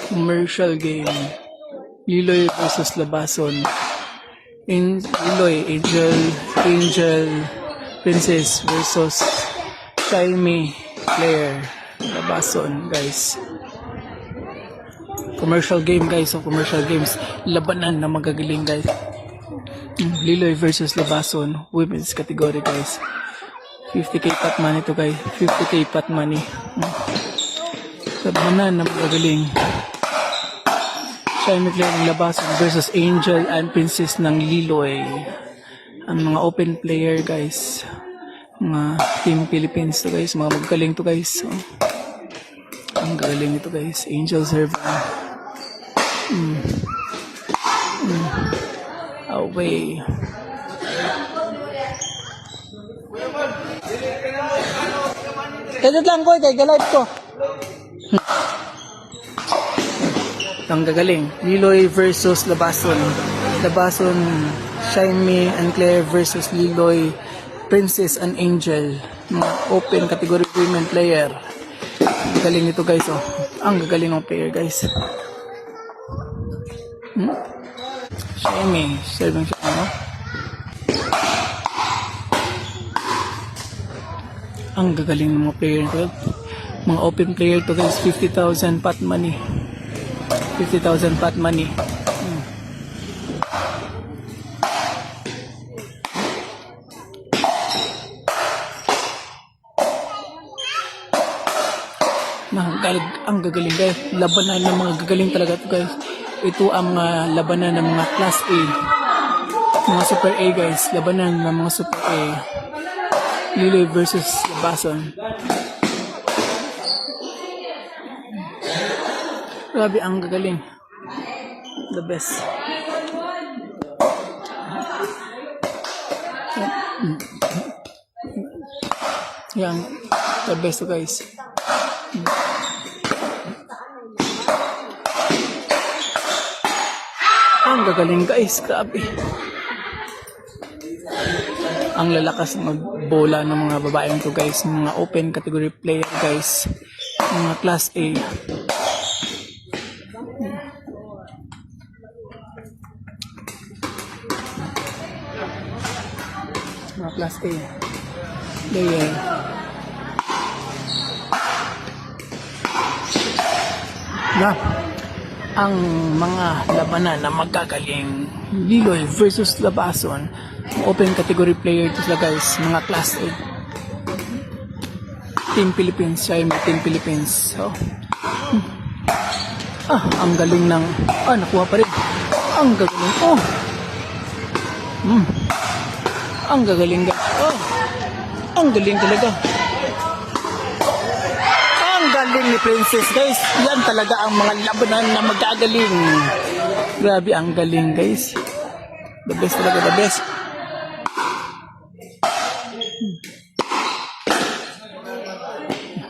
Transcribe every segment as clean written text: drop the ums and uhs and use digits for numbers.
Commercial game. Liloy versus Labason. Liloy, Angel, Princess versus Shymi, Claire, Labason, guys. Commercial game, guys. So, commercial games. Labanan na magagaling, guys. Liloy versus Labason. Women's category, guys. 50k pot money to, guys. 50k pot money. Labanan na magagaling. Shymi, Claire ng Labason versus Angel and Princess ng Liloy. Ang mga open player, guys. Mga Team Philippines to, guys. Mga magaling to, guys. So, ang galing ito, guys. Angel server. Away. Edit lang ko, kay galive ko. Ang gagaling. Liloy versus Labason. Labason, Shymi and Claire versus Liloy, Princess and Angel. Mga open category women player. Ang galing nito, guys. Oh. Ang gagaling ng player, guys. Shymi. Serving siya, ano? Ang gagaling ng mga player nito. Mga open player to, guys. 50,000 pot money. 50,000 pot money. Ang gagaling, guys. Labanan ng mga gagaling talaga ito, guys. Ito ang labanan ng mga class A. Mga super A, guys. Labanan ng mga super A. Liloy versus Labason. Grabe, ang gagaling. The best. Yan. The best, guys. Ang gagaling, guys. Grabe. Ang lalakas magbola ng mga babaeng to, guys. Mga open category player, guys. Mga class A. Mga class A. Player. Na. Ang mga labanan na magagaling. Liloy versus Labason. Open category player ito sila, guys. Mga class A. Team Philippines. Shymi, Team Philippines. So, ang galing ng... nakuha pa rin. Ang gagaling. Ang gagaling, guys. Ang galing talaga. Ang galing ni Princess, guys. Yan talaga ang mga labanan na magagaling. Grabe, ang galing, guys. The best talaga, the best.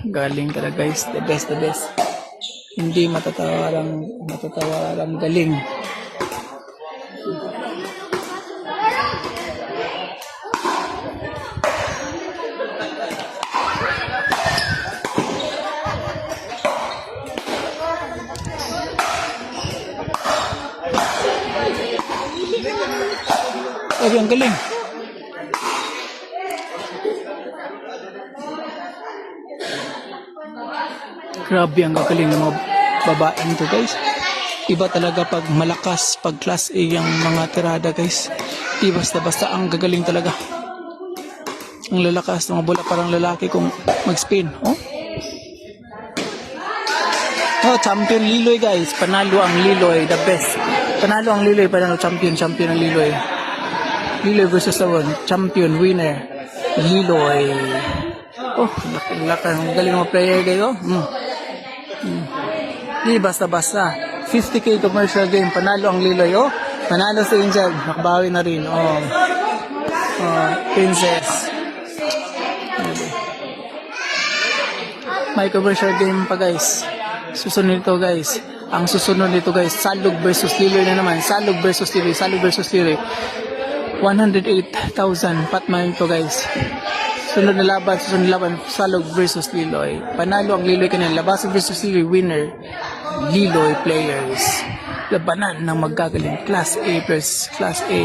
Galing talaga, guys. The best, the best. Hindi matatawarang galing. Grabe, ang galing. Grabe, ang gagaling ng mga babaeng to, guys. Iba talaga pag malakas, pag class A yung mga tirada, guys. Di basta-basta, ang gagaling talaga. Ang lalakas ng mga bola, parang lalaki kung mag-spin. Champion Liloy, guys. Panalo ang Liloy, the best. Panalo ang Liloy, panalo champion ang Liloy. Liloy versus Labason, champion, winner, Liloy. Ang galing mga player kayo. Di basta-basta. 50k commercial game, panalo ang Liloy. Panalo si Angel, nakabawi na rin. Princess. May commercial game pa, guys. Susunod ito, guys. Ang susunod nito, guys, Salug versus Liloy na naman. Salug versus Liloy. 108,000 patman ito, guys. Sunod na laban, Salug versus Liloy. Panalo ang Liloy kanina. Labason versus Liloy, winner. Liloy players. Labanan ng magagaling Class A versus Class A.